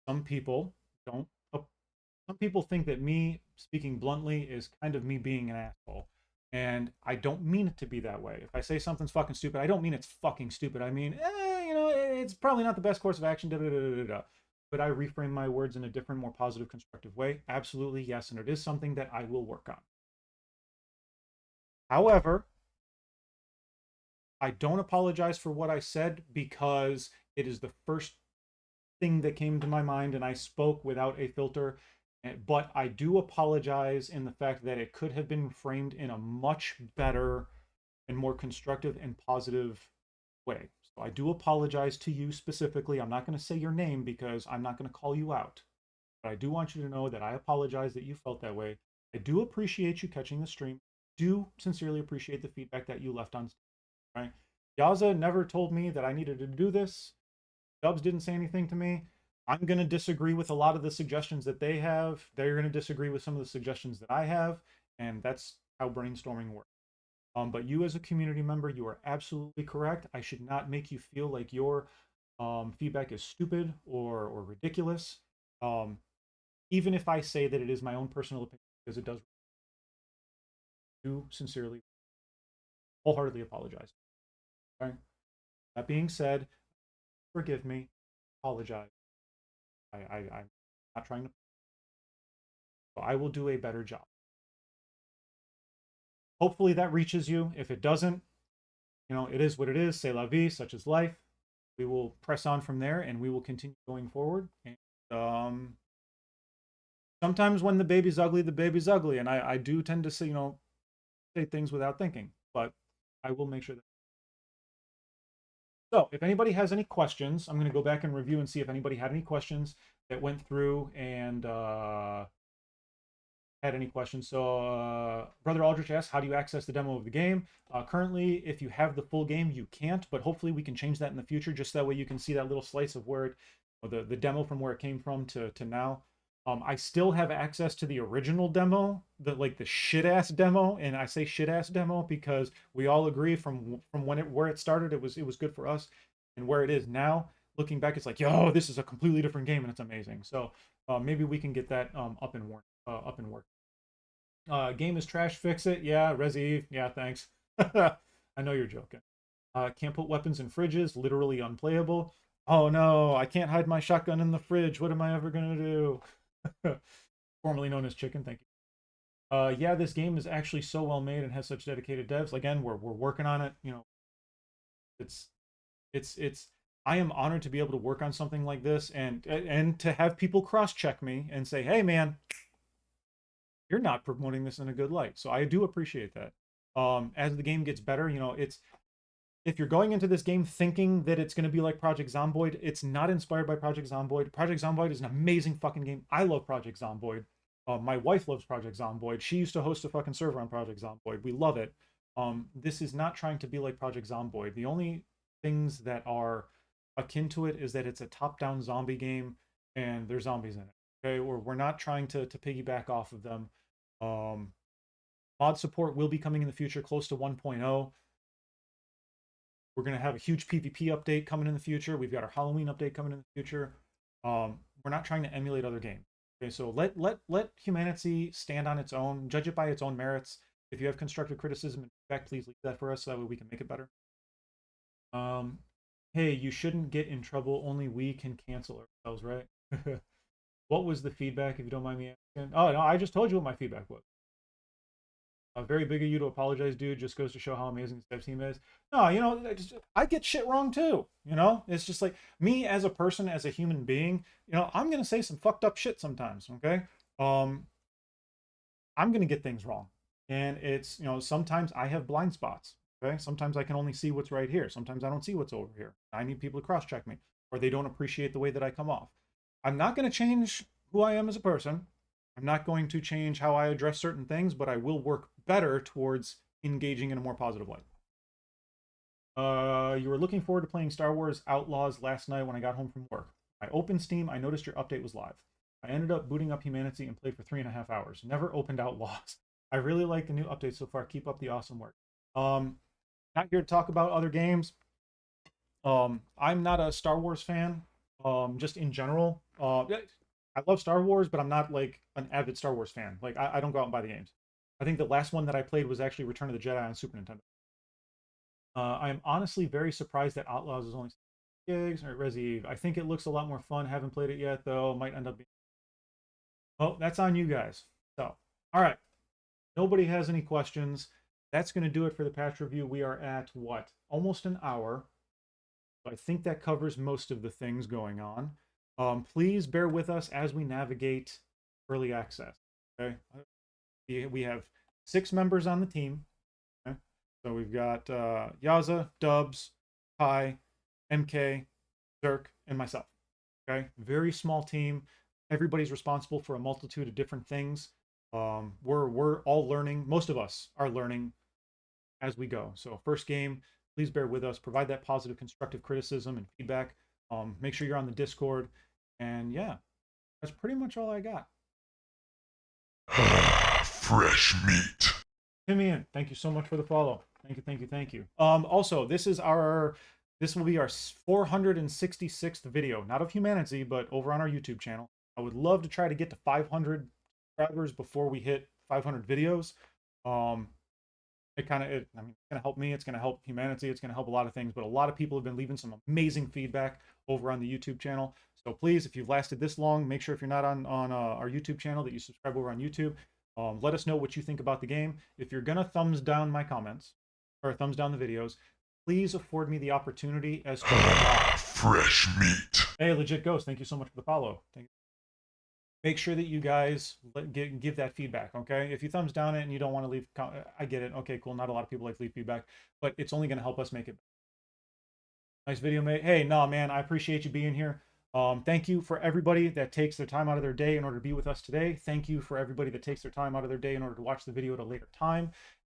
Some people don't. Some people think that me speaking bluntly is kind of me being an asshole. And I don't mean it to be that way. If I say something's fucking stupid, I don't mean it's fucking stupid. I mean, it's probably not the best course of action. Da, da, da, da, da. But I reframe my words in a different, more positive, constructive way. Absolutely, yes. And it is something that I will work on. However, I don't apologize for what I said because it is the first thing that came to my mind and I spoke without a filter. But I do apologize in the fact that it could have been framed in a much better and more constructive and positive way. So I do apologize to you specifically. I'm not going to say your name because I'm not going to call you out. But I do want you to know that I apologize that you felt that way. I do appreciate you catching the stream. Do sincerely appreciate the feedback that you left on stream, right? Yaza never told me that I needed to do this. Dubs didn't say anything to me. I'm going to disagree with a lot of the suggestions that they have. They're going to disagree with some of the suggestions that I have. And that's how brainstorming works. But you as a community member, you are absolutely correct. I should not make you feel like your feedback is stupid or ridiculous. Even if I say that it is my own personal opinion, because it does, do sincerely, wholeheartedly apologize. Okay? That being said, forgive me, apologize. I'm not trying to. I will do a better job. Hopefully that reaches you. If it doesn't, it is what it is. C'est la vie, such is life. We will press on from there and we will continue going forward. And sometimes when the baby's ugly, the baby's ugly. And I do tend to say things without thinking, but I will make sure that. So if anybody has any questions, I'm going to go back and review and see if anybody had any questions that went through and had any questions. So Brother Aldrich asks, how do you access the demo of the game? Currently, if you have the full game, you can't, but hopefully we can change that in the future, just that way you can see that little slice of where the demo from where it came from to now. I still have access to the original demo, the shit ass demo, and I say shit ass demo because we all agree from where it started, it was good for us, and where it is now, looking back, it's like, yo, this is a completely different game and it's amazing. So maybe we can get that up and work. Game is trash. Fix it. Yeah, Resi. Yeah, thanks. I know you're joking. Can't put weapons in fridges, literally unplayable. Oh no, I can't hide my shotgun in the fridge. What am I ever gonna do? Formerly known as chicken, thank you. Yeah, this game is actually so well made and has such dedicated devs. Again, we're working on it. You know, it's it's I am honored to be able to work on something like this and to have people cross check me and say, "Hey man, you're not promoting this in a good light." So I do appreciate that. As the game gets better, you know, it's if you're going into this game thinking that it's going to be like Project Zomboid, it's not inspired by Project Zomboid. Project Zomboid is an amazing fucking game. I love Project Zomboid. My wife loves Project Zomboid. She used to host a fucking server on Project Zomboid. We love it. This is not trying to be like Project Zomboid. The only things that are akin to it is that it's a top-down zombie game and there's zombies in it. Okay, we're not trying to piggyback off of them. Um, Mod support will be coming in the future, close to 1.0. We're going to have a huge PvP update coming in the future. We've got our Halloween update coming in the future. We're not trying to emulate other games. Okay, so let HumanitZ stand on its own, judge it by its own merits. If you have constructive criticism and feedback, please leave that for us so that way we can make it better. Um, hey, you shouldn't get in trouble. Only we can cancel ourselves, right? What was the feedback, if you don't mind me asking? Oh no, I just told you what my feedback was. Very big of you to apologize, dude. Just goes to show how amazing the dev team is. No, you know, I get shit wrong too. You know, it's just like me as a person, as a human being. You know, I'm gonna say some fucked up shit sometimes. Okay, um, I'm gonna get things wrong, and it's sometimes I have blind spots. Okay, sometimes I can only see what's right here. Sometimes I don't see what's over here. I need people to cross check me, or they don't appreciate the way that I come off. I'm not gonna change who I am as a person. I'm not going to change how I address certain things, but I will work better towards engaging in a more positive light. You were looking forward to playing Star Wars Outlaws last night when I got home from work. I opened Steam. I noticed your update was live. I ended up booting up HumanitZ and played for 3.5 hours. Never opened Outlaws. I really like the new update so far. Keep up the awesome work. Not here to talk about other games. I'm not a Star Wars fan. Just in general. I love Star Wars, but I'm not like an avid Star Wars fan. Like I don't go out and buy the games. I think the last one that I played was actually Return of the Jedi on Super Nintendo. I am honestly very surprised that Outlaws is only 6 gigs or Resi Eve. I think it looks a lot more fun. Haven't played it yet though. Might end up being. Oh, that's on you guys. So, all right. Nobody has any questions. That's going to do it for the patch review. We are at what? Almost an hour. So I think that covers most of the things going on. Please bear with us as we navigate early access. Okay, we have 6 members on the team. Okay? So we've got Yaza, Dubs, Kai, MK, Zerk, and myself. Okay, very small team. Everybody's responsible for a multitude of different things. We're all learning. Most of us are learning as we go. So first game, please bear with us. Provide that positive, constructive criticism and feedback. Make sure you're on the Discord. And yeah, that's pretty much all I got. Fresh meat. Timmy, in. Thank you so much for the follow. Thank you, thank you, thank you. Also, this will be our 466th video, not of HumanitZ, but over on our YouTube channel. I would love to try to get to 500 subscribers before we hit 500 videos. I mean, it's going to help me. It's going to help HumanitZ. It's going to help a lot of things. But a lot of people have been leaving some amazing feedback over on the YouTube channel. So please, if you've lasted this long, make sure if you're not on our YouTube channel that you subscribe over on YouTube. Let us know what you think about the game. If you're going to thumbs down my comments or thumbs down the videos, please afford me the opportunity as to why. Fresh meat. Hey, Legit Ghost, thank you so much for the follow. Thank you. Make sure that you guys give that feedback, okay? If you thumbs down it and you don't want to leave, I get it. Okay, cool. Not a lot of people like to leave feedback, but it's only going to help us make it. Nice video, mate. Hey, nah, man, I appreciate you being here. Thank you for everybody that takes their time out of their day in order to be with us today. Thank you for everybody that takes their time out of their day in order to watch the video at a later time.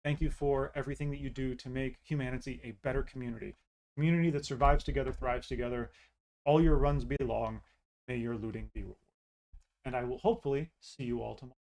Thank you for everything that you do to make HumanitZ a better community. Community that survives together, thrives together. All your runs be long. May your looting be rewarded. And I will hopefully see you all tomorrow.